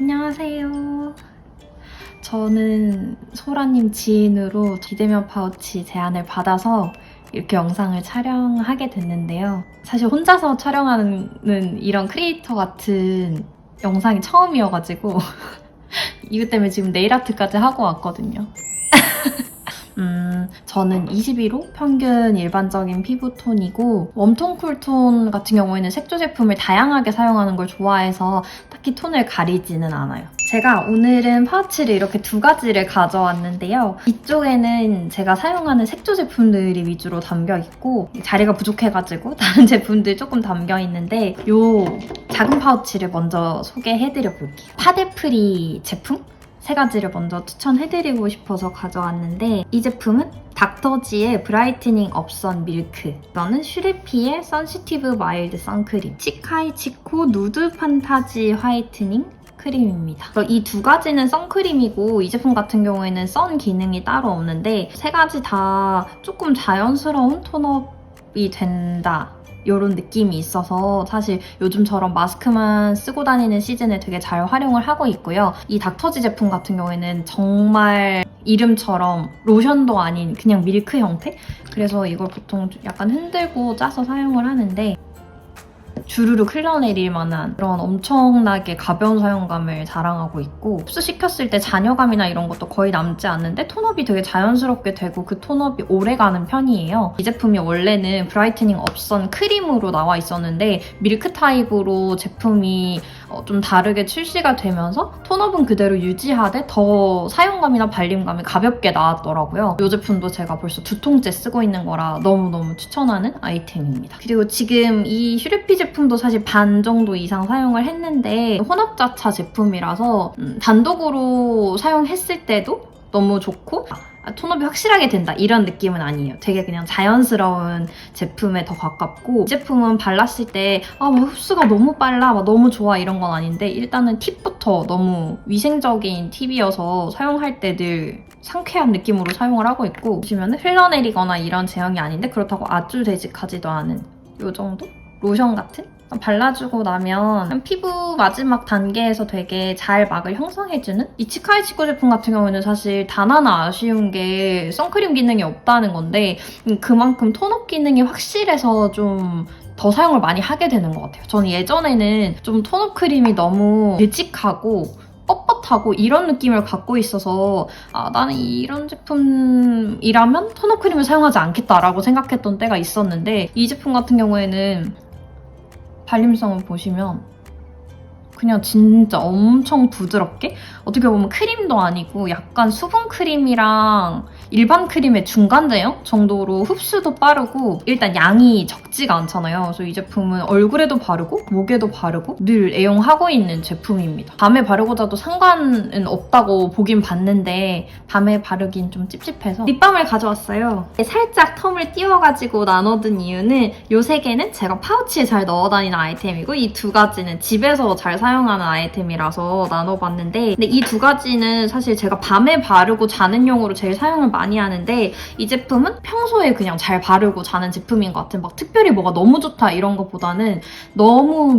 안녕하세요. 저는 소라님 지인으로 비대면 파우치 제안을 받아서 이렇게 영상을 촬영하게 됐는데요. 사실 혼자서 촬영하는 이런 크리에이터 같은 영상이 처음이어가지고 이것 때문에 지금 네일아트까지 하고 왔거든요. 저는 21호 평균 일반적인 피부톤이고 웜톤, 쿨톤 같은 경우에는 색조 제품을 다양하게 사용하는 걸 좋아해서 딱히 톤을 가리지는 않아요. 제가 오늘은 파우치를 이렇게 두 가지를 가져왔는데요. 이쪽에는 제가 사용하는 색조 제품들이 위주로 담겨있고 자리가 부족해가지고 다른 제품들 조금 담겨있는데 이 작은 파우치를 먼저 소개해드려 볼게요. 파데프리 제품? 세 가지를 먼저 추천해드리고 싶어서 가져왔는데 이 제품은 닥터지의 브라이트닝 업선 밀크, 이거는 슈레피의 선시티브 마일드 선크림, 치카이 치코 누드 판타지 화이트닝 크림입니다. 이 두 가지는 선크림이고 이 제품 같은 경우에는 선 기능이 따로 없는데 세 가지 다 조금 자연스러운 톤업이 된다. 이런 느낌이 있어서 사실 요즘처럼 마스크만 쓰고 다니는 시즌에 되게 잘 활용을 하고 있고요. 이 닥터지 제품 같은 경우에는 정말 이름처럼 로션도 아닌 그냥 밀크 형태? 그래서 이걸 보통 약간 흔들고 짜서 사용을 하는데 주르륵 흘러내릴 만한 그런 엄청나게 가벼운 사용감을 자랑하고 있고 흡수시켰을 때 잔여감이나 이런 것도 거의 남지 않는데 톤업이 되게 자연스럽게 되고 그 톤업이 오래가는 편이에요. 이 제품이 원래는 브라이트닝 업선 크림으로 나와 있었는데 밀크 타입으로 제품이 좀 다르게 출시가 되면서 톤업은 그대로 유지하되 더 사용감이나 발림감이 가볍게 나왔더라고요. 이 제품도 제가 벌써 2통째 쓰고 있는 거라 너무너무 추천하는 아이템입니다. 그리고 지금 이 슈레피 제품도 사실 반 정도 이상 사용을 했는데 혼합자차 제품이라서 단독으로 사용했을 때도 너무 좋고 톤업이 확실하게 된다 이런 느낌은 아니에요. 되게 그냥 자연스러운 제품에 더 가깝고 이 제품은 발랐을 때 흡수가 너무 빨라, 너무 좋아 이런 건 아닌데 일단은 팁부터 너무 위생적인 팁이어서 사용할 때 늘 상쾌한 느낌으로 사용을 하고 있고 보시면 흘러내리거나 이런 제형이 아닌데 그렇다고 아주 되직하지도 않은 이 정도? 로션 같은? 발라주고 나면 피부 마지막 단계에서 되게 잘 막을 형성해주는? 이 치카이 치코 제품 같은 경우에는 사실 단 하나 아쉬운 게 선크림 기능이 없다는 건데 그만큼 톤업 기능이 확실해서 좀 더 사용을 많이 하게 되는 것 같아요. 저는 예전에는 좀 톤업 크림이 너무 되직하고 뻣뻣하고 이런 느낌을 갖고 있어서 나는 이런 제품이라면 톤업 크림을 사용하지 않겠다라고 생각했던 때가 있었는데 이 제품 같은 경우에는 발림성을 보시면 그냥 진짜 엄청 부드럽게 어떻게 보면 크림도 아니고 약간 수분 크림이랑 일반 크림의 중간 제형 정도로 흡수도 빠르고 일단 양이 적지가 않잖아요. 그래서 이 제품은 얼굴에도 바르고 목에도 바르고 늘 애용하고 있는 제품입니다. 밤에 바르고 자도 상관은 없다고 보긴 봤는데 밤에 바르긴 좀 찝찝해서 립밤을 가져왔어요. 살짝 텀을 띄워가지고 나눠둔 이유는 이 세 개는 제가 파우치에 잘 넣어 다니는 아이템이고 이 두 가지는 집에서 잘 사용하는 아이템이라서 나눠봤는데 근데 이 두 가지는 사실 제가 밤에 바르고 자는 용으로 제일 사용을 많이 하는데 이 제품은 평소에 그냥 잘 바르고 자는 제품인 것 같은 막 특별히 뭐가 너무 좋다 이런 것보다는 너무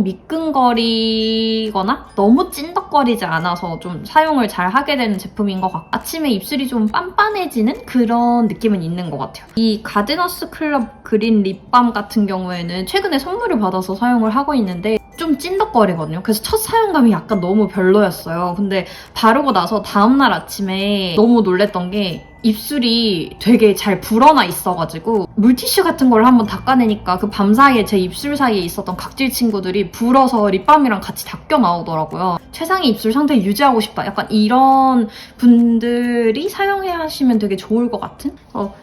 미끈거리거나 너무 찐덕거리지 않아서 좀 사용을 잘 하게 되는 제품인 것 같고 아침에 입술이 좀 빤빤해지는 그런 느낌은 있는 것 같아요. 이 가드너스 클럽 그린 립밤 같은 경우에는 최근에 선물을 받아서 사용을 하고 있는데 좀 찐덕거리거든요. 그래서 첫 사용감이 약간 너무 별로였어요. 근데 바르고 나서 다음날 아침에 너무 놀랬던 게 입술이 되게 잘 불어나 있어가지고 물티슈 같은 걸 한번 닦아내니까 그 밤 사이에 제 입술 사이에 있었던 각질 친구들이 불어서 립밤이랑 같이 닦여 나오더라고요. 최상의 입술 상태 유지하고 싶다. 약간 이런 분들이 사용해야 하시면 되게 좋을 것 같은?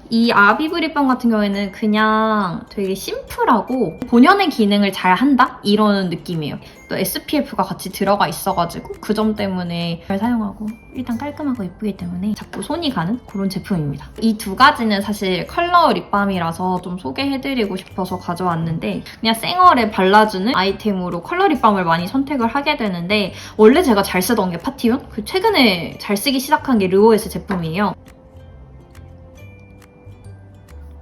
이 아비브 립밤 같은 경우에는 그냥 되게 심플하고 본연의 기능을 잘 한다? 이런 느낌이에요. 또 SPF가 같이 들어가 있어가지고 그 점 때문에 잘 사용하고 일단 깔끔하고 예쁘기 때문에 자꾸 손이 가는 그런 제품입니다. 이 두 가지는 사실 컬러 립밤이라서 좀 소개해드리고 싶어서 가져왔는데 그냥 생얼에 발라주는 아이템으로 컬러 립밤을 많이 선택을 하게 되는데 원래 제가 잘 쓰던 게 파티온? 최근에 잘 쓰기 시작한 게 르오에스 제품이에요.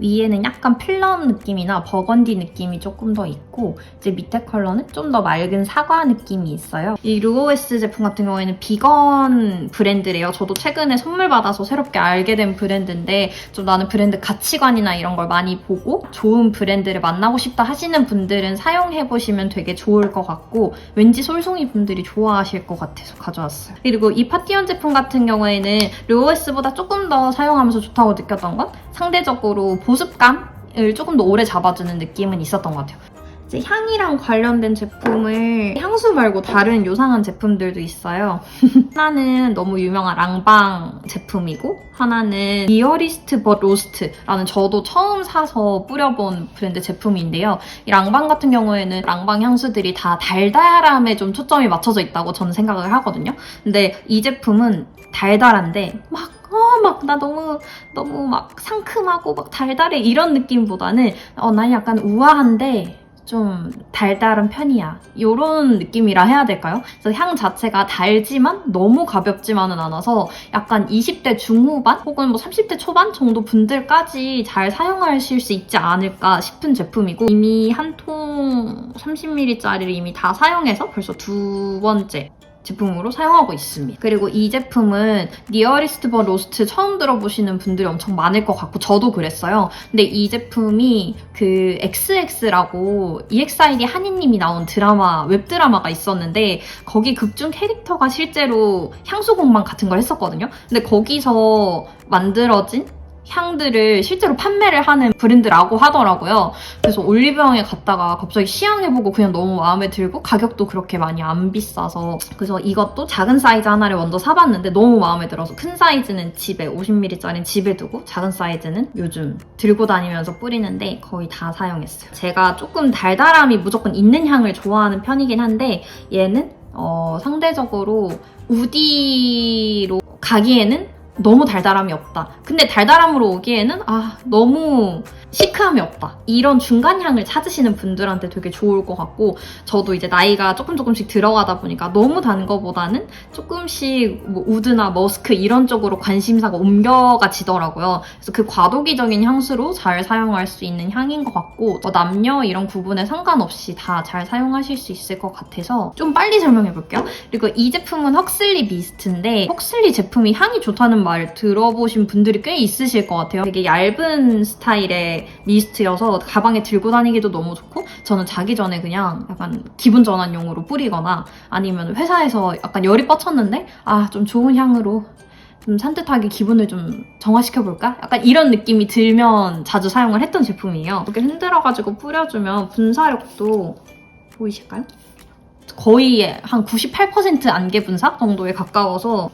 위에는 약간 플럼 느낌이나 버건디 느낌이 조금 더 있고 이제 밑에 컬러는 좀 더 맑은 사과 느낌이 있어요. 이 르오에스 제품 같은 경우에는 비건 브랜드래요. 저도 최근에 선물 받아서 새롭게 알게 된 브랜드인데 좀 나는 브랜드 가치관이나 이런 걸 많이 보고 좋은 브랜드를 만나고 싶다 하시는 분들은 사용해보시면 되게 좋을 것 같고 왠지 솔송이 분들이 좋아하실 것 같아서 가져왔어요. 그리고 이 파티온 제품 같은 경우에는 르오에스보다 조금 더 사용하면서 좋다고 느꼈던 건 상대적으로 보습감을 조금 더 오래 잡아주는 느낌은 있었던 것 같아요. 이제 향이랑 관련된 제품을 향수 말고 다른 요상한 제품들도 있어요. 하나는 너무 유명한 랑방 제품이고 하나는 리어리스트 벗 로스트라는 저도 처음 사서 뿌려본 브랜드 제품인데요. 이 랑방 같은 경우에는 랑방 향수들이 다 달달함에 좀 초점이 맞춰져 있다고 저는 생각을 하거든요. 근데 이 제품은 달달한데 나 너무 막 상큼하고 막 달달해 이런 느낌보다는 난 약간 우아한데 좀 달달한 편이야. 이런 느낌이라 해야 될까요? 그래서 향 자체가 달지만 너무 가볍지만은 않아서 약간 20대 중후반 혹은 뭐 30대 초반 정도 분들까지 잘 사용하실 수 있지 않을까 싶은 제품이고 이미 한 통 30ml짜리를 이미 다 사용해서 벌써 두 번째 제품으로 사용하고 있습니다. 그리고 이 제품은 니어리스트 벗 로스트 처음 들어보시는 분들이 엄청 많을 것 같고 저도 그랬어요. 근데 이 제품이 그 XX라고 EXID 한이님이 나온 드라마, 웹드라마가 있었는데 거기 극중 캐릭터가 실제로 향수공방 같은 걸 했었거든요. 근데 거기서 만들어진 향들을 실제로 판매를 하는 브랜드라고 하더라고요. 그래서 올리브영에 갔다가 갑자기 시향해보고 그냥 너무 마음에 들고 가격도 그렇게 많이 안 비싸서 그래서 이것도 작은 사이즈 하나를 먼저 사봤는데 너무 마음에 들어서 큰 사이즈는 집에 50ml짜리는 집에 두고 작은 사이즈는 요즘 들고 다니면서 뿌리는데 거의 다 사용했어요. 제가 조금 달달함이 무조건 있는 향을 좋아하는 편이긴 한데 얘는 상대적으로 우디로 가기에는 너무 달달함이 없다. 근데 달달함으로 오기에는 너무 시크함이 없다. 이런 중간 향을 찾으시는 분들한테 되게 좋을 것 같고 저도 이제 나이가 조금씩 들어가다 보니까 너무 단 거보다는 조금씩 뭐 우드나 머스크 이런 쪽으로 관심사가 옮겨가지더라고요. 그래서 그 과도기적인 향수로 잘 사용할 수 있는 향인 것 같고 남녀 이런 구분에 상관없이 다 잘 사용하실 수 있을 것 같아서 좀 빨리 설명해볼게요. 그리고 이 제품은 헉슬리 미스트인데 헉슬리 제품이 향이 좋다는 말 들어보신 분들이 꽤 있으실 것 같아요. 되게 얇은 스타일의 미스트여서 가방에 들고 다니기도 너무 좋고 저는 자기 전에 그냥 약간 기분 전환용으로 뿌리거나 아니면 회사에서 약간 열이 뻗쳤는데 좀 좋은 향으로 좀 산뜻하게 기분을 좀 정화시켜볼까? 약간 이런 느낌이 들면 자주 사용을 했던 제품이에요. 이렇게 흔들어가지고 뿌려주면 분사력도 보이실까요? 거의 한 98% 안개 분사 정도에 가까워서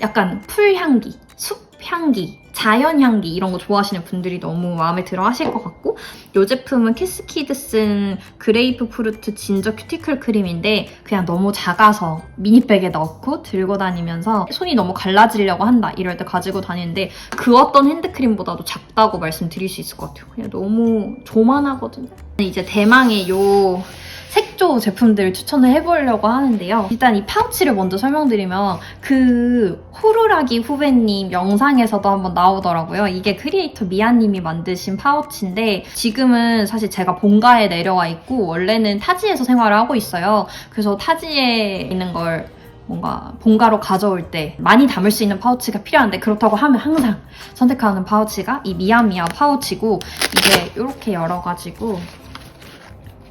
약간 풀향기, 숲향기, 자연향기 이런 거 좋아하시는 분들이 너무 마음에 들어 하실 것 같고 이 제품은 캐스키드 쓴 그레이프 프루트 진저 큐티클 크림인데 그냥 너무 작아서 미니백에 넣고 들고 다니면서 손이 너무 갈라지려고 한다 이럴 때 가지고 다니는데 그 어떤 핸드크림보다도 작다고 말씀드릴 수 있을 것 같아요. 그냥 너무 조만하거든요. 이제 대망의 요 색조 제품들 추천을 해보려고 하는데요. 일단 이 파우치를 먼저 설명드리면 그 호루라기 후배님 영상에서도 한번 나오더라고요. 이게 크리에이터 미아님이 만드신 파우치인데 지금은 사실 제가 본가에 내려와 있고 원래는 타지에서 생활을 하고 있어요. 그래서 타지에 있는 걸 뭔가 본가로 가져올 때 많이 담을 수 있는 파우치가 필요한데 그렇다고 하면 항상 선택하는 파우치가 이 미아미아 파우치고 이게 이렇게 열어가지고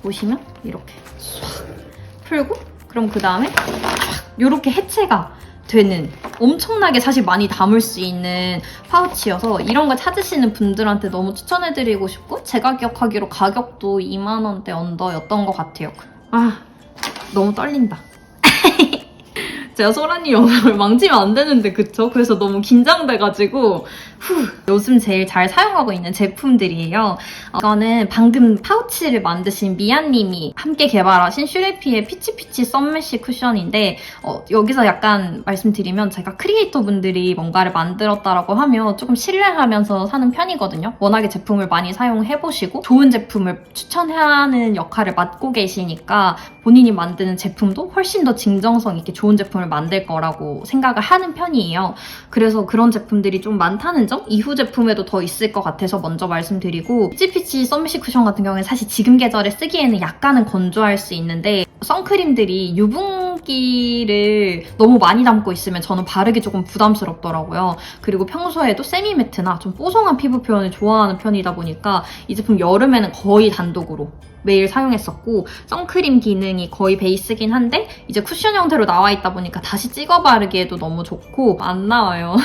보시면 이렇게 싹 풀고 그럼 그 다음에 이렇게 해체가 되는 엄청나게 사실 많이 담을 수 있는 파우치여서 이런 거 찾으시는 분들한테 너무 추천해드리고 싶고 제가 기억하기로 가격도 2만 원대 언더였던 것 같아요. 너무 떨린다. 제가 소라님 영상을 망치면 안 되는데 그쵸? 그래서 너무 긴장돼가지고 요즘 제일 잘 사용하고 있는 제품들이에요. 이거는 방금 파우치를 만드신 미아님이 함께 개발하신 슈레피의 피치피치 썸매시 쿠션인데 여기서 약간 말씀드리면 제가 크리에이터 분들이 뭔가를 만들었다라고 하면 조금 신뢰하면서 사는 편이거든요. 워낙에 제품을 많이 사용해보시고 좋은 제품을 추천하는 역할을 맡고 계시니까 본인이 만드는 제품도 훨씬 더 진정성 있게 좋은 제품을 만들 거라고 생각을 하는 편이에요. 그래서 그런 제품들이 좀 많다는 점 점 이후 제품에도 더 있을 것 같아서 먼저 말씀드리고, 피치피치 썸미시 쿠션 같은 경우에는 사실 지금 계절에 쓰기에는 약간은 건조할 수 있는데 선크림들이 유분기를 너무 많이 담고 있으면 저는 바르기 조금 부담스럽더라고요. 그리고 평소에도 세미매트나 좀 뽀송한 피부 표현을 좋아하는 편이다 보니까 이 제품 여름에는 거의 단독으로 매일 사용했었고, 선크림 기능이 거의 베이스긴 한데 이제 쿠션 형태로 나와 있다 보니까 다시 찍어 바르기에도 너무 좋고, 안 나와요.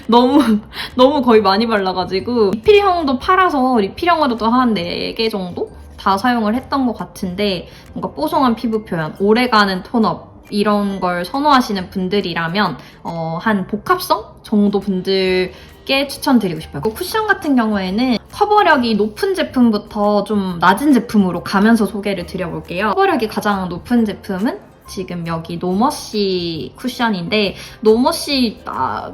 너무 거의 많이 발라가지고 리필형도 팔아서 리필형으로도 한 4개 정도? 다 사용을 했던 것 같은데, 뭔가 뽀송한 피부 표현, 오래가는 톤업 이런 걸 선호하시는 분들이라면 한 복합성 정도 분들께 추천드리고 싶어요. 쿠션 같은 경우에는 커버력이 높은 제품부터 좀 낮은 제품으로 가면서 소개를 드려볼게요. 커버력이 가장 높은 제품은 지금 여기 노머시 쿠션인데, 노머시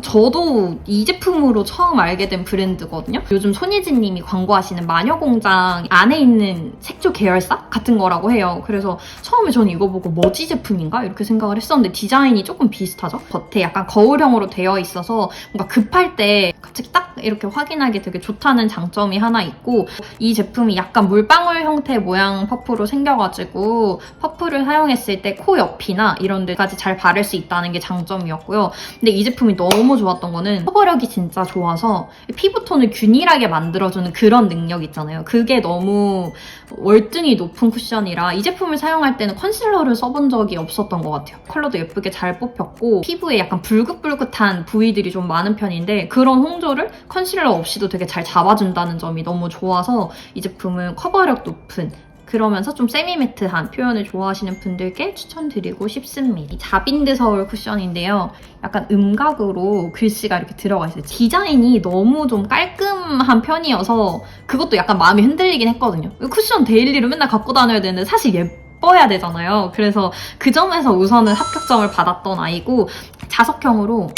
저도 이 제품으로 처음 알게 된 브랜드거든요. 요즘 손예진 님이 광고하시는 마녀공장 안에 있는 색조 계열사 같은 거라고 해요. 그래서 처음에 저는 이거 보고 뭐지 제품인가? 이렇게 생각을 했었는데 디자인이 조금 비슷하죠? 겉에 약간 거울형으로 되어 있어서 뭔가 급할 때 갑자기 딱 이렇게 확인하기 되게 좋다는 장점이 하나 있고, 이 제품이 약간 물방울 형태 모양 퍼프로 생겨가지고 퍼프를 사용했을 때 코 옆이나 이런 데까지 잘 바를 수 있다는 게 장점이었고요. 근데 이 제품이 너무 좋았던 거는 커버력이 진짜 좋아서 피부톤을 균일하게 만들어주는 그런 능력 있잖아요. 그게 너무 월등히 높은 쿠션이라 이 제품을 사용할 때는 컨실러를 써본 적이 없었던 것 같아요. 컬러도 예쁘게 잘 뽑혔고, 피부에 약간 불긋불긋한 부위들이 좀 많은 편인데 그런 홍조를 컨실러 없이도 되게 잘 잡아준다는 점이 너무 좋아서 이 제품은 커버력 높은, 그러면서 좀 세미매트한 표현을 좋아하시는 분들께 추천드리고 싶습니다. 이 자빈드 서울 쿠션인데요. 약간 음각으로 글씨가 이렇게 들어가 있어요. 디자인이 너무 좀 깔끔한 편이어서 그것도 약간 마음이 흔들리긴 했거든요. 쿠션 데일리로 맨날 갖고 다녀야 되는데 사실 예뻐야 되잖아요. 그래서 그 점에서 우선은 합격점을 받았던 아이고, 자석형으로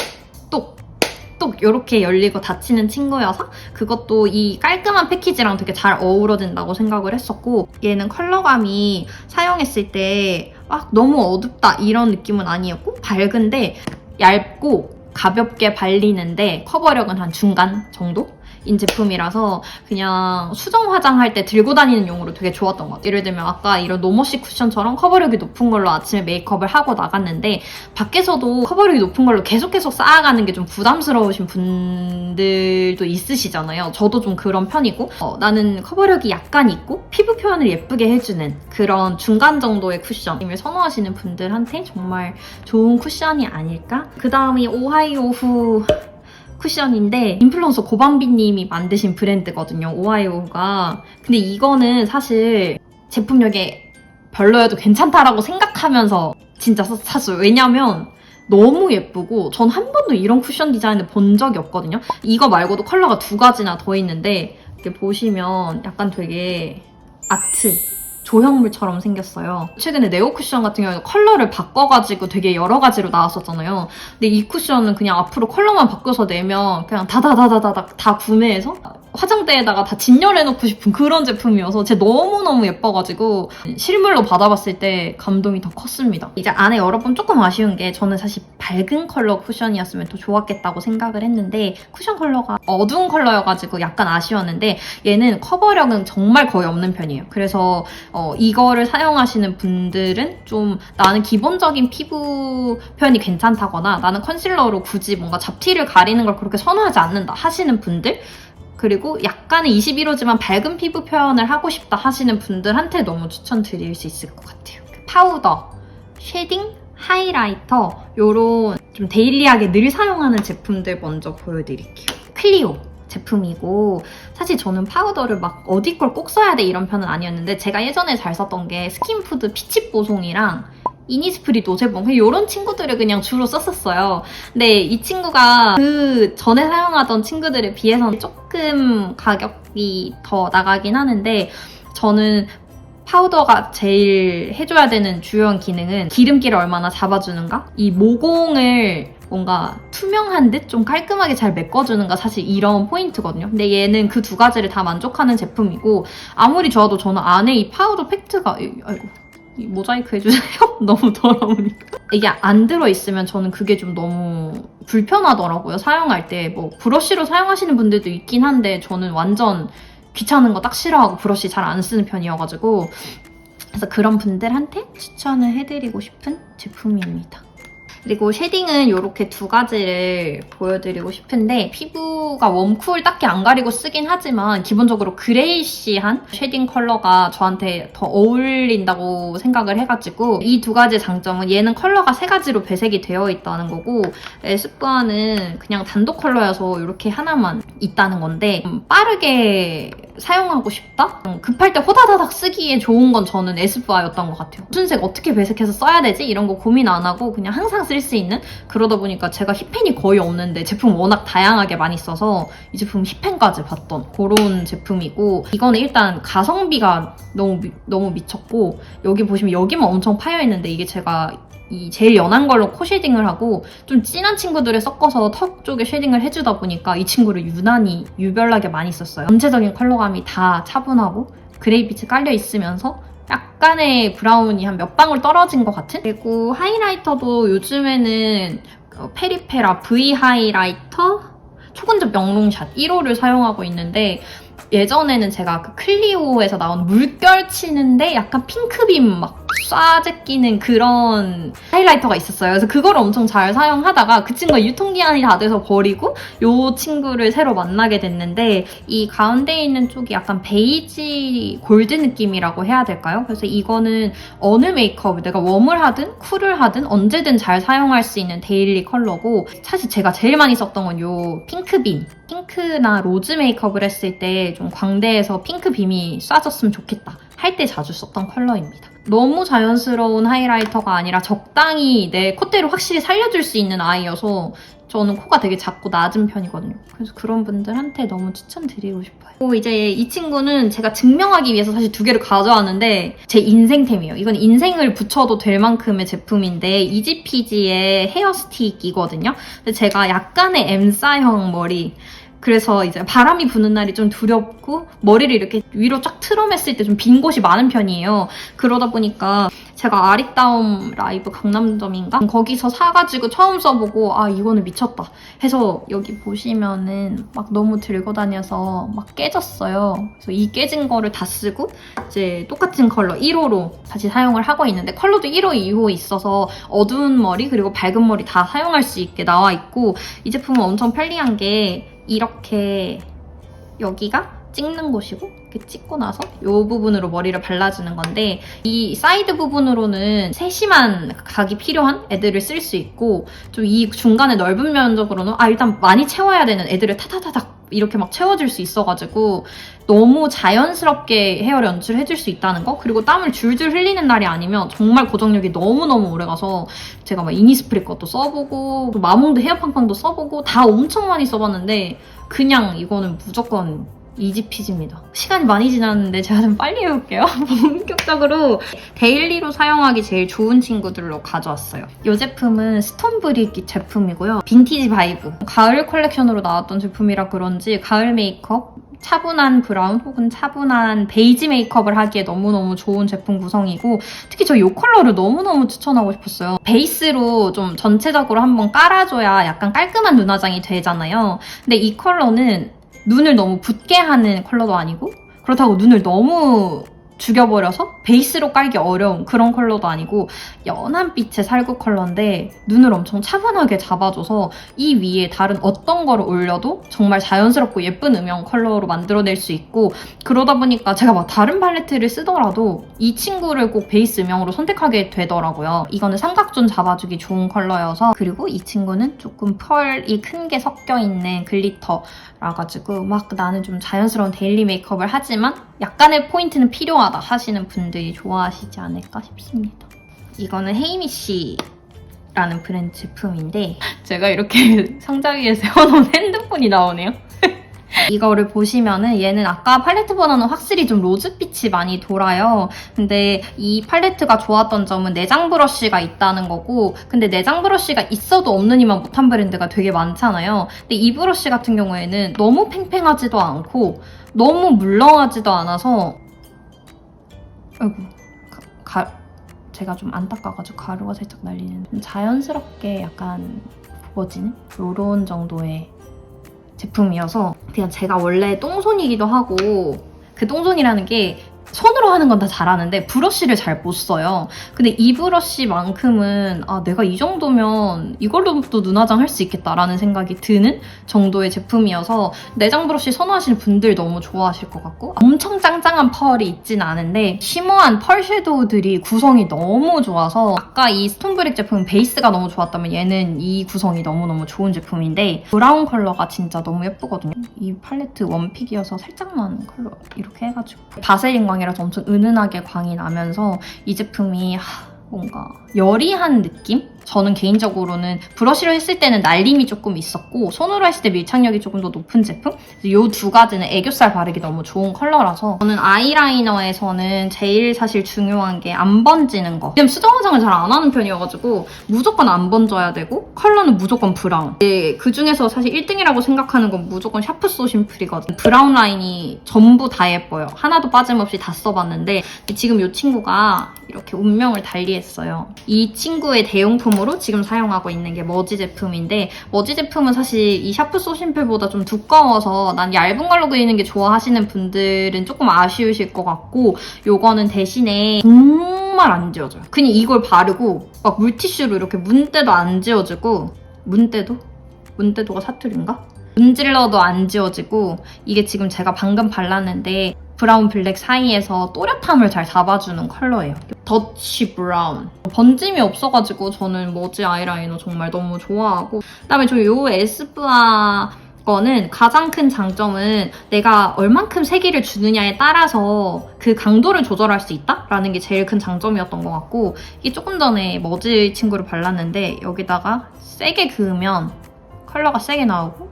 똑 이렇게 열리고 닫히는 친구여서 그것도 이 깔끔한 패키지랑 되게 잘 어우러진다고 생각을 했었고, 얘는 컬러감이 사용했을 때 너무 어둡다 이런 느낌은 아니었고, 밝은데 얇고 가볍게 발리는데 커버력은 한 중간 정도? 인 제품이라서 그냥 수정 화장할 때 들고 다니는 용으로 되게 좋았던 것 같아요. 예를 들면 아까 이런 노머시 쿠션처럼 커버력이 높은 걸로 아침에 메이크업을 하고 나갔는데 밖에서도 커버력이 높은 걸로 계속 쌓아가는 게 좀 부담스러우신 분들도 있으시잖아요. 저도 좀 그런 편이고, 나는 커버력이 약간 있고 피부 표현을 예쁘게 해주는 그런 중간 정도의 쿠션을 선호하시는 분들한테 정말 좋은 쿠션이 아닐까? 그 다음이 오하이오후 쿠션인데 인플루언서 고밤비님이 만드신 브랜드거든요, 오하이오가. 근데 이거는 사실 제품력이 별로여도 괜찮다라고 생각하면서 진짜 샀어요. 왜냐면 너무 예쁘고 전 한 번도 이런 쿠션 디자인을 본 적이 없거든요. 이거 말고도 컬러가 2가지나 더 있는데 이렇게 보시면 약간 되게 아트 조형물처럼 생겼어요. 최근에 네오 쿠션 같은 경우는 컬러를 바꿔가지고 되게 여러 가지로 나왔었잖아요. 근데 이 쿠션은 그냥 앞으로 컬러만 바꿔서 내면 그냥 다다다다닥 다 구매해서 화장대에다가 다 진열해놓고 싶은 그런 제품이어서 제가 너무너무 예뻐가지고 실물로 받아봤을 때 감동이 더 컸습니다. 이제 안에 열어보면 조금 아쉬운 게, 저는 사실 밝은 컬러 쿠션이었으면 더 좋았겠다고 생각을 했는데 쿠션 컬러가 어두운 컬러여가지고 약간 아쉬웠는데, 얘는 커버력은 정말 거의 없는 편이에요. 그래서 이거를 사용하시는 분들은 좀 나는 기본적인 피부 표현이 괜찮다거나 나는 컨실러로 굳이 뭔가 잡티를 가리는 걸 그렇게 선호하지 않는다 하시는 분들, 그리고 약간의 21호지만 밝은 피부 표현을 하고 싶다 하시는 분들한테 너무 추천드릴 수 있을 것 같아요. 파우더, 쉐딩, 하이라이터 요런 좀 데일리하게 늘 사용하는 제품들 먼저 보여드릴게요. 클리오 제품이고, 사실 저는 파우더를 막 어디 걸 꼭 써야 돼 이런 편은 아니었는데 제가 예전에 잘 썼던 게 스킨푸드 피치 뽀송이랑 이니스프리 노제봉 이런 친구들을 그냥 주로 썼었어요. 근데 이 친구가 그 전에 사용하던 친구들에 비해서는 조금 가격이 더 나가긴 하는데, 저는 파우더가 제일 해줘야 되는 주요한 기능은 기름기를 얼마나 잡아주는가? 이 모공을 뭔가 투명한 듯 좀 깔끔하게 잘 메꿔주는가, 사실 이런 포인트거든요. 근데 얘는 그 2가지를 다 만족하는 제품이고, 아무리 좋아도 저는 안에 이 파우더 팩트가 모자이크 해주세요. 너무 더러우니까. 이게 안 들어있으면 저는 그게 좀 너무 불편하더라고요. 사용할 때. 뭐 브러쉬로 사용하시는 분들도 있긴 한데 저는 완전 귀찮은 거 딱 싫어하고 브러쉬 잘 안 쓰는 편이어가지고 그래서 그런 분들한테 추천을 해드리고 싶은 제품입니다. 그리고 쉐딩은 이렇게 두 가지를 보여드리고 싶은데 피부가 웜쿨 딱히 안 가리고 쓰긴 하지만 기본적으로 그레이시한 쉐딩 컬러가 저한테 더 어울린다고 생각을 해가지고 이 두 가지 장점은 얘는 컬러가 세 가지로 배색이 되어 있다는 거고 에스쁘아는 그냥 단독 컬러여서 이렇게 하나만 있다는 건데 빠르게 사용하고 싶다? 급할 때 호다다닥 쓰기에 좋은 건 저는 에스쁘아였던 것 같아요. 무슨 색 어떻게 배색해서 써야 되지? 이런 거 고민 안 하고 그냥 항상 쓸 수 있는? 그러다 보니까 제가 힙펜이 거의 없는데 제품 워낙 다양하게 많이 써서 이 제품 힙펜까지 봤던 그런 제품이고 이거는 일단 가성비가 너무 미쳤고 여기 보시면 여기만 엄청 파여있는데 이게 제가 이 제일 연한 걸로 코 쉐딩을 하고 좀 진한 친구들을 섞어서 턱 쪽에 쉐딩을 해주다 보니까 이 친구를 유난히 유별나게 많이 썼어요. 전체적인 컬러감이 다 차분하고 그레이빛이 깔려있으면서 약간의 브라운이 한 몇 방울 떨어진 것 같은? 그리고 하이라이터도 요즘에는 페리페라 V 하이라이터 초근접 명롱샷 1호를 사용하고 있는데 예전에는 제가 그 클리오에서 나온 물결 치는데 약간 핑크빔 막 쏴제끼는 그런 하이라이터가 있었어요. 그래서 그걸 엄청 잘 사용하다가 그 친구가 유통기한이 다 돼서 버리고 이 친구를 새로 만나게 됐는데 이 가운데 있는 쪽이 약간 베이지 골드 느낌이라고 해야 될까요? 그래서 이거는 어느 메이크업, 내가 웜을 하든 쿨을 하든 언제든 잘 사용할 수 있는 데일리 컬러고 사실 제가 제일 많이 썼던 건 이 핑크빔. 핑크나 로즈 메이크업을 했을 때 좀 광대에서 핑크빔이 쏴졌으면 좋겠다 할 때 자주 썼던 컬러입니다. 너무 자연스러운 하이라이터가 아니라 적당히 내 콧대를 확실히 살려줄 수 있는 아이여서 저는 코가 되게 작고 낮은 편이거든요. 그래서 그런 분들한테 너무 추천드리고 싶어요. 그리고 이제 이 친구는 제가 증명하기 위해서 사실 두 개를 가져왔는데 제 인생템이에요. 이건 인생을 붙여도 될 만큼의 제품인데 이지피지의 헤어스틱이거든요. 근데 제가 약간의 M자형 머리 그래서 이제 바람이 부는 날이 좀 두렵고 머리를 이렇게 위로 쫙 틀어맸을 때 좀 빈 곳이 많은 편이에요. 그러다 보니까 제가 아리따움 라이브 강남점인가? 거기서 사가지고 처음 써보고 아 이거는 미쳤다 해서 여기 보시면은 막 너무 들고 다녀서 막 깨졌어요. 그래서 이 깨진 거를 다 쓰고 이제 똑같은 컬러 1호로 다시 사용을 하고 있는데 컬러도 1호, 2호 있어서 어두운 머리 그리고 밝은 머리 다 사용할 수 있게 나와 있고 이 제품은 엄청 편리한 게 이렇게 여기가 찍는 곳이고 이렇게 찍고 나서 이 부분으로 머리를 발라주는 건데 이 사이드 부분으로는 세심한 각이 필요한 애들을 쓸 수 있고 좀 이 중간에 넓은 면적으로는 일단 많이 채워야 되는 애들을 타타타닥 이렇게 막 채워줄 수 있어가지고 너무 자연스럽게 헤어를 연출해줄 수 있다는 거 그리고 땀을 줄줄 흘리는 날이 아니면 정말 고정력이 너무너무 오래가서 제가 막 이니스프리 것도 써보고 마몽드 헤어팡팡도 써보고 다 엄청 많이 써봤는데 그냥 이거는 무조건 이지피지입니다. 시간이 많이 지났는데 제가 좀 빨리 해볼게요. 본격적으로 데일리로 사용하기 제일 좋은 친구들로 가져왔어요. 이 제품은 스톤브릭 제품이고요. 빈티지 바이브. 가을 컬렉션으로 나왔던 제품이라 그런지 가을 메이크업, 차분한 브라운 혹은 차분한 베이지 메이크업을 하기에 너무너무 좋은 제품 구성이고 특히 저 이 컬러를 너무너무 추천하고 싶었어요. 베이스로 좀 전체적으로 한번 깔아줘야 약간 깔끔한 눈화장이 되잖아요. 근데 이 컬러는 눈을 너무 붓게 하는 컬러도 아니고 그렇다고 눈을 너무 죽여버려서 베이스로 깔기 어려운 그런 컬러도 아니고 연한 빛의 살구 컬러인데 눈을 엄청 차분하게 잡아줘서 이 위에 다른 어떤 거를 올려도 정말 자연스럽고 예쁜 음영 컬러로 만들어낼 수 있고 그러다 보니까 제가 막 다른 팔레트를 쓰더라도 이 친구를 꼭 베이스 음영으로 선택하게 되더라고요. 이거는 삼각존 잡아주기 좋은 컬러여서 그리고 이 친구는 조금 펄이 큰 게 섞여있는 글리터라 가지고 막 나는 좀 자연스러운 데일리 메이크업을 하지만 약간의 포인트는 필요하다 하시는 분들이 좋아하시지 않을까 싶습니다. 이거는 헤이미쉬라는 브랜드 제품인데 제가 이렇게 상자 위에 세워놓은 핸드폰이 나오네요. 이거를 보시면은 얘는 아까 팔레트보다는 확실히 좀 로즈빛이 많이 돌아요. 근데 이 팔레트가 좋았던 점은 내장 브러쉬가 있다는 거고 근데 내장 브러쉬가 있어도 없는 이만 못한 브랜드가 되게 많잖아요. 근데 이 브러쉬 같은 경우에는 너무 팽팽하지도 않고 너무 물렁하지도 않아서 아이고 제가 좀 안 닦아가지고 가루가 살짝 날리는 좀 자연스럽게 약간 부어지는 이런 정도의 제품이어서 그냥 제가 원래 똥손이기도 하고 그 똥손이라는 게 손으로 하는 건 다 잘하는데 브러쉬를 잘 못 써요. 근데 이 브러쉬만큼은 내가 이 정도면 이걸로도 눈화장 할 수 있겠다라는 생각이 드는 정도의 제품이어서 내장 브러쉬 선호하시는 분들 너무 좋아하실 것 같고 엄청 짱짱한 펄이 있진 않은데 쉬머한 펄 섀도우들이 구성이 너무 좋아서 아까 이 스톤브릭 제품은 베이스가 너무 좋았다면 얘는 이 구성이 너무너무 좋은 제품인데 브라운 컬러가 진짜 너무 예쁘거든요. 이 팔레트 원픽이어서 살짝만 컬러 이렇게 해가지고 바세린 이라서 엄청 은은하게 광이 나면서 이 제품이 뭔가 여리한 느낌? 저는 개인적으로는 브러쉬로 했을 때는 날림이 조금 있었고 손으로 했을 때 밀착력이 조금 더 높은 제품? 이 두 가지는 애교살 바르기 너무 좋은 컬러라서 저는 아이라이너에서는 제일 사실 중요한 게 안 번지는 거. 지금 수정 화장을 잘 안 하는 편이어가지고 무조건 안 번져야 되고 컬러는 무조건 브라운. 그 중에서 사실 1등이라고 생각하는 건 무조건 샤프 소 심플이거든요. 브라운 라인이 전부 다 예뻐요. 하나도 빠짐없이 다 써봤는데 지금 이 친구가 이렇게 운명을 달리했어요. 이 친구의 대용품으로 지금 사용하고 있는 게 머지 제품인데 머지 제품은 사실 이 샤프 소 심플보다 좀 두꺼워서 난 얇은 걸로 그리는 게 좋아하시는 분들은 조금 아쉬우실 것 같고 요거는 대신에 정말 안 지워져요. 그냥 이걸 바르고 막 물티슈로 이렇게 문 때도 안 지워지고 문 때도가 사투리인가? 문질러도 안 지워지고 이게 지금 제가 방금 발랐는데 브라운 블랙 사이에서 또렷함을 잘 잡아주는 컬러예요. 더치 브라운. 번짐이 없어가지고 저는 머지 아이라이너 정말 너무 좋아하고 그다음에 저 요 에스쁘아 거는 가장 큰 장점은 내가 얼만큼 세기를 주느냐에 따라서 그 강도를 조절할 수 있다라는 게 제일 큰 장점이었던 것 같고 이게 조금 전에 머지 친구를 발랐는데 여기다가 세게 그으면 컬러가 세게 나오고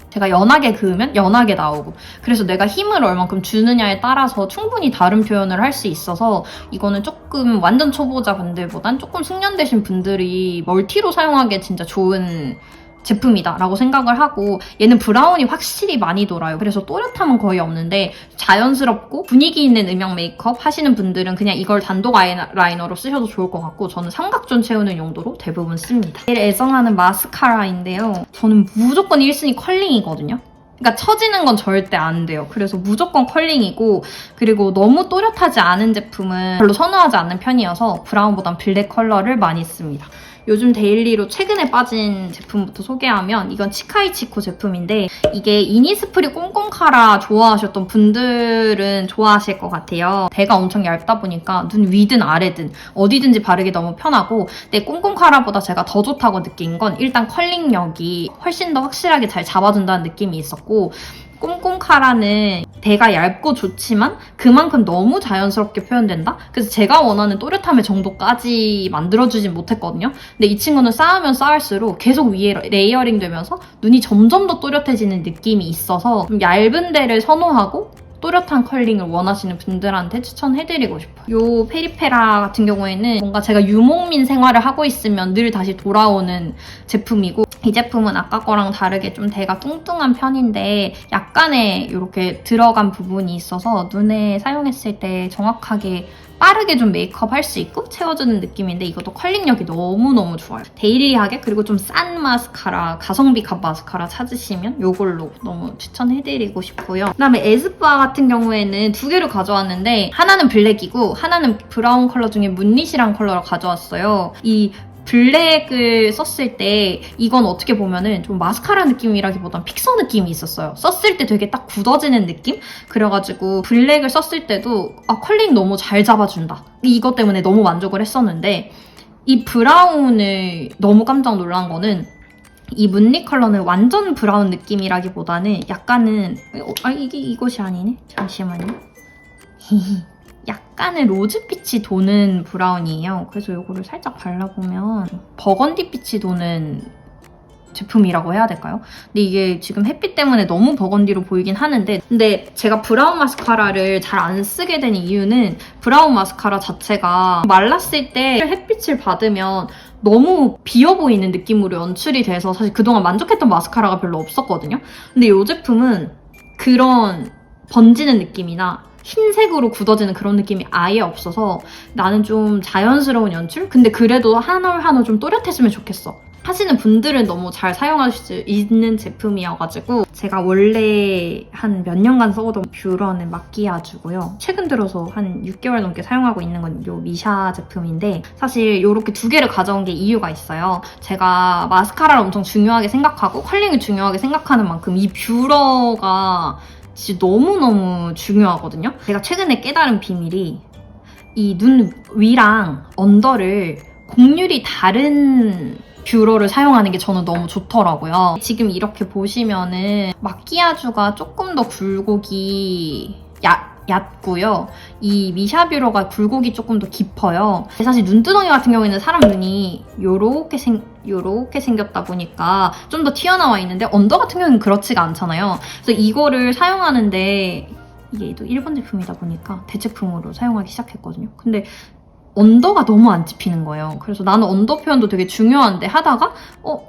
제가 연하게 그으면 연하게 나오고 그래서 내가 힘을 얼만큼 주느냐에 따라서 충분히 다른 표현을 할 수 있어서 이거는 조금 완전 초보자 분들보단 조금 숙련되신 분들이 멀티로 사용하기에 진짜 좋은 제품이다라고 생각을 하고 얘는 브라운이 확실히 많이 돌아요. 그래서 또렷함은 거의 없는데 자연스럽고 분위기 있는 음영 메이크업 하시는 분들은 그냥 이걸 단독 아이라이너로 쓰셔도 좋을 것 같고 저는 삼각존 채우는 용도로 대부분 씁니다. 제일 애정하는 마스카라인데요. 저는 무조건 1순위 컬링이거든요. 그러니까 처지는 건 절대 안 돼요. 그래서 무조건 컬링이고 그리고 너무 또렷하지 않은 제품은 별로 선호하지 않는 편이어서 브라운보단 블랙 컬러를 많이 씁니다. 요즘 데일리로 최근에 빠진 제품부터 소개하면 이건 치카이치코 제품인데 이게 이니스프리 꼼꼼카라 좋아하셨던 분들은 좋아하실 것 같아요. 배가 엄청 얇다 보니까 눈 위든 아래든 어디든지 바르기 너무 편하고 근데 꼼꼼카라보다 제가 더 좋다고 느낀 건 일단 컬링력이 훨씬 더 확실하게 잘 잡아준다는 느낌이 있었고 꼼꼼카라는 배가 얇고 좋지만 그만큼 너무 자연스럽게 표현된다? 그래서 제가 원하는 또렷함의 정도까지 만들어주진 못했거든요. 근데 이 친구는 쌓으면 쌓을수록 계속 위에 레이어링 되면서 눈이 점점 더 또렷해지는 느낌이 있어서 좀 얇은 데를 선호하고 또렷한 컬링을 원하시는 분들한테 추천해드리고 싶어요. 이 페리페라 같은 경우에는 뭔가 제가 유목민 생활을 하고 있으면 늘 다시 돌아오는 제품이고 이 제품은 아까 거랑 다르게 좀 대가 뚱뚱한 편인데 약간의 이렇게 들어간 부분이 있어서 눈에 사용했을 때 정확하게 빠르게 좀 메이크업 할 수 있고 채워주는 느낌인데 이것도 컬링력이 너무너무 좋아요. 데일리하게 그리고 좀 싼 마스카라, 가성비 값 마스카라 찾으시면 이걸로 너무 추천해드리고 싶고요. 그다음에 에스쁘아 같은 경우에는 두 개를 가져왔는데 하나는 블랙이고 하나는 브라운 컬러 중에 문릿이란 컬러를 가져왔어요. 이 블랙을 썼을 때 이건 어떻게 보면은 좀 마스카라 느낌이라기보단 픽서 느낌이 있었어요. 썼을 때 되게 딱 굳어지는 느낌? 그래가지고 블랙을 썼을 때도 컬링 너무 잘 잡아준다. 이것 때문에 너무 만족을 했었는데 이 브라운을 너무 깜짝 놀란 거는 이 문릿 컬러는 완전 브라운 느낌이라기보다는 약간은 이것이 아니네? 잠시만요. 약간의 로즈빛이 도는 브라운이에요. 그래서 이거를 살짝 발라보면 버건디빛이 도는 제품이라고 해야 될까요? 근데 이게 지금 햇빛 때문에 너무 버건디로 보이긴 하는데 근데 제가 브라운 마스카라를 잘 안 쓰게 된 이유는 브라운 마스카라 자체가 말랐을 때 햇빛을 받으면 너무 비어 보이는 느낌으로 연출이 돼서 사실 그동안 만족했던 마스카라가 별로 없었거든요. 근데 이 제품은 그런 번지는 느낌이나 흰색으로 굳어지는 그런 느낌이 아예 없어서 나는 좀 자연스러운 연출? 근데 그래도 한 올 한 올 좀 또렷했으면 좋겠어. 하시는 분들은 너무 잘 사용할 수 있는 제품이어가지고 제가 원래 한 몇 년간 써오던 뷰러는 마끼아주고요. 최근 들어서 한 6개월 넘게 사용하고 있는 건 이 미샤 제품인데 사실 이렇게 두 개를 가져온 게 이유가 있어요. 제가 마스카라를 엄청 중요하게 생각하고 컬링을 중요하게 생각하는 만큼 이 뷰러가 진짜 너무너무 중요하거든요. 제가 최근에 깨달은 비밀이 이 눈 위랑 언더를 곡률이 다른 뷰러를 사용하는 게 저는 너무 좋더라고요. 지금 이렇게 보시면은 마끼아주가 조금 더 굴곡이 얕고요. 이 미샤 뷰러가 굴곡이 조금 더 깊어요. 사실 눈두덩이 같은 경우에는 사람 눈이 요렇게 생겼다 보니까 좀 더 튀어나와 있는데 언더 같은 경우는 그렇지가 않잖아요. 그래서 이거를 사용하는데 이게 또 일본 제품이다 보니까 대체품으로 사용하기 시작했거든요. 근데 언더가 너무 안 찝히는 거예요. 그래서 나는 언더 표현도 되게 중요한데 하다가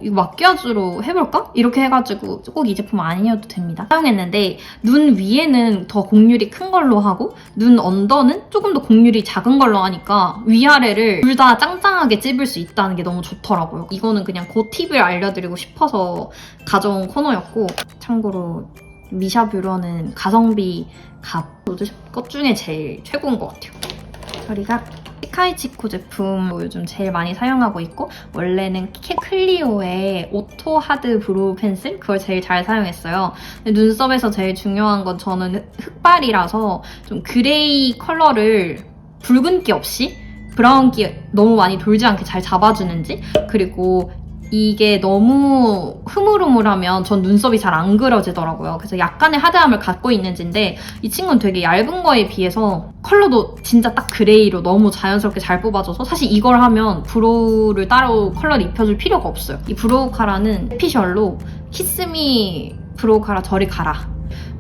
이거 마끼아주로 해볼까? 이렇게 해가지고 꼭 이 제품 아니어도 됩니다. 사용했는데 눈 위에는 더 곡률이 큰 걸로 하고 눈 언더는 조금 더 곡률이 작은 걸로 하니까 위아래를 둘 다 짱짱하게 찝을 수 있다는 게 너무 좋더라고요. 이거는 그냥 그 팁을 알려드리고 싶어서 가져온 코너였고 참고로 미샤 뷰러는 가성비 것 중에 제일 최고인 것 같아요. 저리가 스카이치코 제품 요즘 제일 많이 사용하고 있고 원래는 클리오의 오토 하드 브로우 펜슬 그걸 제일 잘 사용했어요. 근데 눈썹에서 제일 중요한 건 저는 흑발이라서 좀 그레이 컬러를 붉은기 없이 브라운기 너무 많이 돌지 않게 잘 잡아주는지 그리고 이게 너무 흐물흐물하면 전 눈썹이 잘 안 그려지더라고요. 그래서 약간의 하드함을 갖고 있는지인데 이 친구는 되게 얇은 거에 비해서 컬러도 진짜 딱 그레이로 너무 자연스럽게 잘 뽑아줘서 사실 이걸 하면 브로우를 따로 컬러를 입혀줄 필요가 없어요. 이 브로우 카라는 스피셜로 키스미 브로우 카라 저리 가라.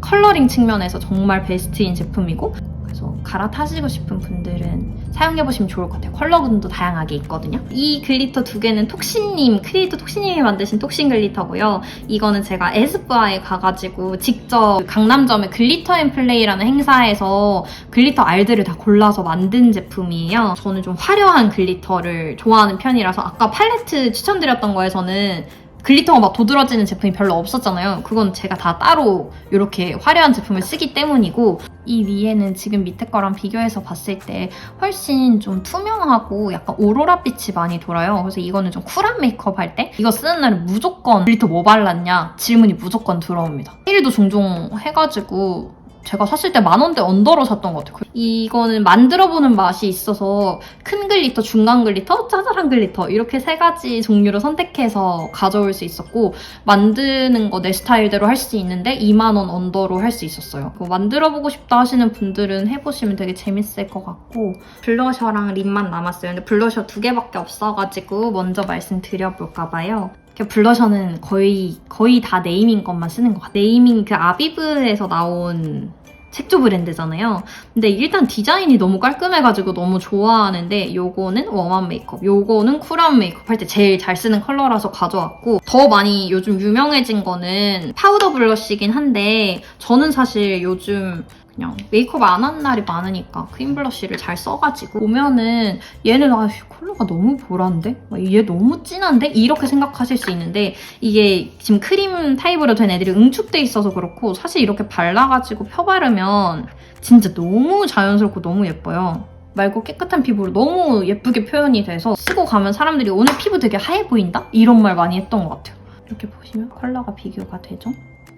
컬러링 측면에서 정말 베스트인 제품이고 그래서 갈아타시고 싶은 분들은 사용해보시면 좋을 것 같아요. 컬러군도 다양하게 있거든요. 이 글리터 두 개는 크리에이터 톡신님이 만드신 톡신 글리터고요. 이거는 제가 에스쁘아에 가가지고 직접 강남점의 글리터 앤 플레이라는 행사에서 글리터 알들을 다 골라서 만든 제품이에요. 저는 좀 화려한 글리터를 좋아하는 편이라서 아까 팔레트 추천드렸던 거에서는 글리터가 막 도드라지는 제품이 별로 없었잖아요. 그건 제가 다 따로 이렇게 화려한 제품을 쓰기 때문이고 이 위에는 지금 밑에 거랑 비교해서 봤을 때 훨씬 좀 투명하고 약간 오로라 빛이 많이 돌아요. 그래서 이거는 좀 쿨한 메이크업 할 때 이거 쓰는 날은 무조건 글리터 뭐 발랐냐 질문이 무조건 들어옵니다. 세일도 종종 해가지고 제가 샀을 때 10,000원대 언더로 샀던 것 같아요. 이거는 만들어보는 맛이 있어서 큰 글리터, 중간 글리터, 짜잘한 글리터 이렇게 세 가지 종류로 선택해서 가져올 수 있었고 만드는 거 내 스타일대로 할 수 있는데 20,000원 언더로 할 수 있었어요. 만들어보고 싶다 하시는 분들은 해보시면 되게 재밌을 것 같고 블러셔랑 립만 남았어요. 근데 블러셔 2개밖에 없어가지고 먼저 말씀드려볼까 봐요. 블러셔는 거의 다 네이밍 것만 쓰는 것 같아요. 네이밍 그 아비브에서 나온 색조 브랜드잖아요. 근데 일단 디자인이 너무 깔끔해가지고 너무 좋아하는데 요거는 웜한 메이크업, 요거는 쿨한 메이크업 할 때 제일 잘 쓰는 컬러라서 가져왔고 더 많이 요즘 유명해진 거는 파우더 블러쉬긴 한데 저는 사실 요즘 그냥 메이크업 안 한 날이 많으니까 크림 블러쉬를 잘 써가지고 보면은 얘는 컬러가 너무 보라인데? 얘 너무 진한데? 이렇게 생각하실 수 있는데 이게 지금 크림 타입으로 된 애들이 응축돼 있어서 그렇고 사실 이렇게 발라가지고 펴바르면 진짜 너무 자연스럽고 너무 예뻐요. 맑고 깨끗한 피부로 너무 예쁘게 표현이 돼서 쓰고 가면 사람들이 오늘 피부 되게 하얘 보인다? 이런 말 많이 했던 것 같아요. 이렇게 보시면 컬러가 비교가 되죠?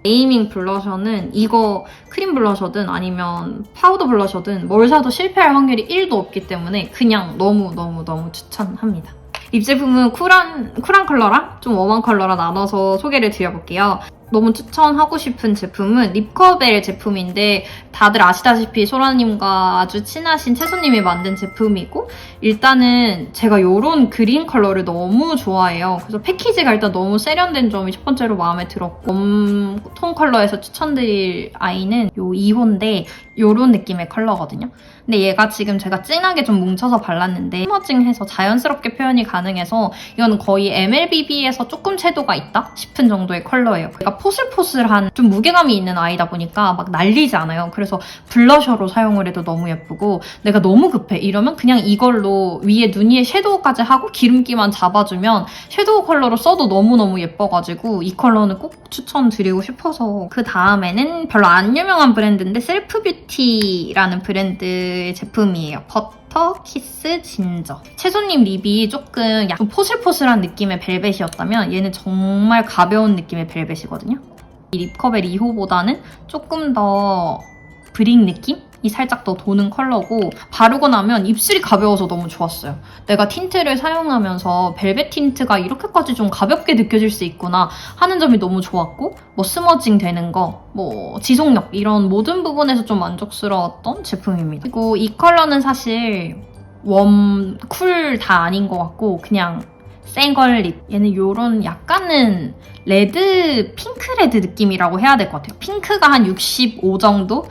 네이밍 블러셔는 이거 크림 블러셔든 아니면 파우더 블러셔든 뭘 사도 실패할 확률이 1도 없기 때문에 그냥 너무너무 추천합니다. 립 제품은 쿨한 컬러랑 좀 웜한 컬러랑 나눠서 소개를 드려볼게요. 너무 추천하고 싶은 제품은 립커벨 제품인데 다들 아시다시피 소라님과 아주 친하신 채소님이 만든 제품이고 일단은 제가 이런 그린 컬러를 너무 좋아해요. 그래서 패키지가 일단 너무 세련된 점이 첫 번째로 마음에 들었고 웜톤 컬러에서 추천드릴 아이는 요 2호인데 이런 느낌의 컬러거든요. 근데 얘가 지금 제가 진하게 좀 뭉쳐서 발랐는데 스머징해서 자연스럽게 표현이 가능해서 이건 거의 MLBB에서 조금 채도가 있다 싶은 정도의 컬러예요. 얘가 포슬포슬한 좀 무게감이 있는 아이다 보니까 막 날리지 않아요. 그래서 블러셔로 사용을 해도 너무 예쁘고 내가 너무 급해 이러면 그냥 이걸로 위에 눈 위에 섀도우까지 하고 기름기만 잡아주면 섀도우 컬러로 써도 너무너무 예뻐가지고 이 컬러는 꼭 추천드리고 싶어서. 그 다음에는 별로 안 유명한 브랜드인데 셀프뷰티라는 브랜드의 제품이에요. 버터 키스 진저. 채소님 립이 조금 약간 포슬포슬한 느낌의 벨벳이었다면 얘는 정말 가벼운 느낌의 벨벳이거든요. 이 립커벨 2호보다는 조금 더 브릭 느낌? 이 살짝 더 도는 컬러고 바르고 나면 입술이 가벼워서 너무 좋았어요. 내가 틴트를 사용하면서 벨벳 틴트가 이렇게까지 좀 가볍게 느껴질 수 있구나 하는 점이 너무 좋았고 뭐 스머징 되는 거, 뭐 지속력 이런 모든 부분에서 좀 만족스러웠던 제품입니다. 그리고 이 컬러는 사실 웜, 쿨 다 아닌 것 같고 그냥 생걸 립. 얘는 요런 약간은 레드, 핑크 레드 느낌이라고 해야 될 것 같아요. 핑크가 한 65 정도?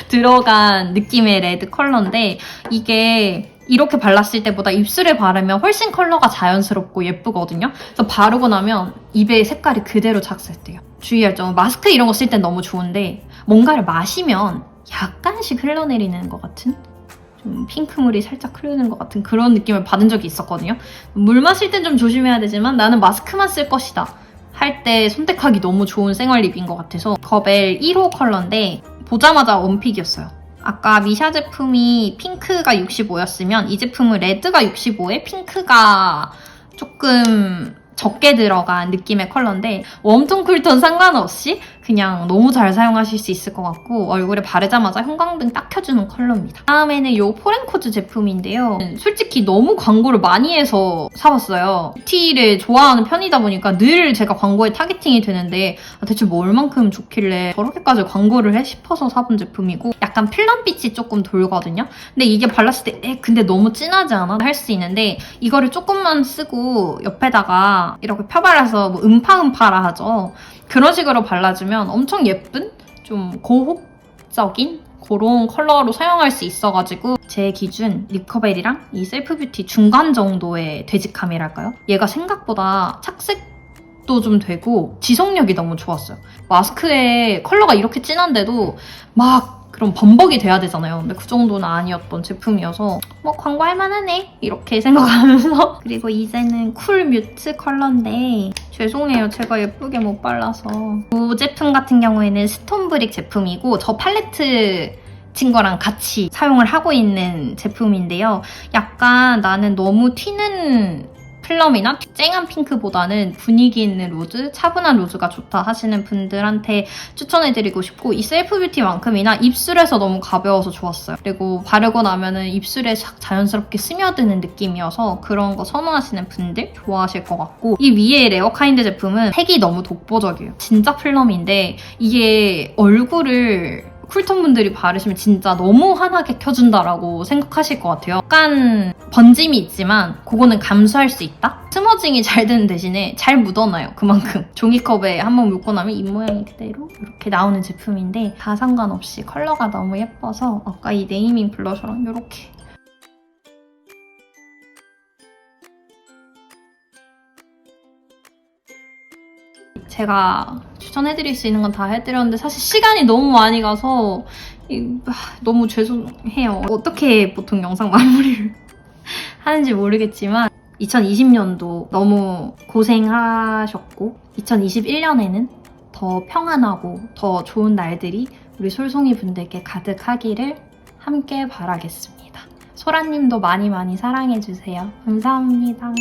들어간 느낌의 레드 컬러인데 이게 이렇게 발랐을 때보다 입술에 바르면 훨씬 컬러가 자연스럽고 예쁘거든요. 그래서 바르고 나면 입의 색깔이 그대로 착색돼요. 주의할 점은 마스크 이런 거 쓸 땐 너무 좋은데 뭔가를 마시면 약간씩 흘러내리는 것 같은 좀 핑크물이 살짝 흐르는 것 같은 그런 느낌을 받은 적이 있었거든요. 물 마실 땐 좀 조심해야 되지만 나는 마스크만 쓸 것이다 할 때 선택하기 너무 좋은 생얼 립인 것 같아서 커벨 1호 컬러인데 보자마자 원픽이었어요. 아까 미샤 제품이 핑크가 65였으면 이 제품은 레드가 65에 핑크가 조금 적게 들어간 느낌의 컬러인데 웜톤 쿨톤 상관없이 그냥 너무 잘 사용하실 수 있을 것 같고 얼굴에 바르자마자 형광등 딱 켜주는 컬러입니다. 다음에는 이 포렌코즈 제품인데요. 솔직히 너무 광고를 많이 해서 사봤어요. 뷰티를 좋아하는 편이다 보니까 늘 제가 광고에 타겟팅이 되는데 대체 뭐 얼만큼 좋길래 저렇게까지 광고를 해 싶어서 사본 제품이고 약간 필름빛이 조금 돌거든요. 근데 이게 발랐을 때 근데 너무 진하지 않아? 할 수 있는데 이거를 조금만 쓰고 옆에다가 이렇게 펴발라서 뭐 음파음파라 하죠. 그런 식으로 발라주면 엄청 예쁜 좀 고혹적인 그런 컬러로 사용할 수 있어가지고 제 기준 립커벨이랑 이 셀프뷰티 중간 정도의 되직함이랄까요? 얘가 생각보다 착색도 좀 되고 지속력이 너무 좋았어요. 마스크에 컬러가 이렇게 진한데도 막 그럼 범벅이 돼야 되잖아요. 근데 그 정도는 아니었던 제품이어서 뭐 광고할 만하네 이렇게 생각하면서 그리고 이제는 쿨 뮤트 컬러인데 죄송해요. 제가 예쁘게 못 발라서 이 제품 같은 경우에는 스톤브릭 제품이고 저 팔레트 친구랑 같이 사용을 하고 있는 제품인데요. 약간 나는 너무 튀는 플럼이나 쨍한 핑크보다는 분위기 있는 로즈, 차분한 로즈가 좋다 하시는 분들한테 추천해드리고 싶고 이 셀프뷰티만큼이나 입술에서 너무 가벼워서 좋았어요. 그리고 바르고 나면은 입술에 자연스럽게 스며드는 느낌이어서 그런 거 선호하시는 분들 좋아하실 것 같고 이 위에 레어카인드 제품은 색이 너무 독보적이에요. 진짜 플럼인데 이게 얼굴을 쿨톤 분들이 바르시면 진짜 너무 환하게 켜준다라고 생각하실 것 같아요. 약간 번짐이 있지만 그거는 감수할 수 있다? 스머징이 잘 되는 대신에 잘 묻어나요. 그만큼. 종이컵에 한번 묻고 나면 입 모양이 그대로 이렇게 나오는 제품인데 다 상관없이 컬러가 너무 예뻐서 아까 이 네이밍 블러셔랑 이렇게 제가 추천해드릴 수 있는 건 다 해드렸는데 사실 시간이 너무 많이 가서 너무 죄송해요. 어떻게 보통 영상 마무리를 하는지 모르겠지만 2020년도 너무 고생하셨고 2021년에는 더 평안하고 더 좋은 날들이 우리 솔송이 분들께 가득하기를 함께 바라겠습니다. 소라님도 많이 많이 사랑해주세요. 감사합니다.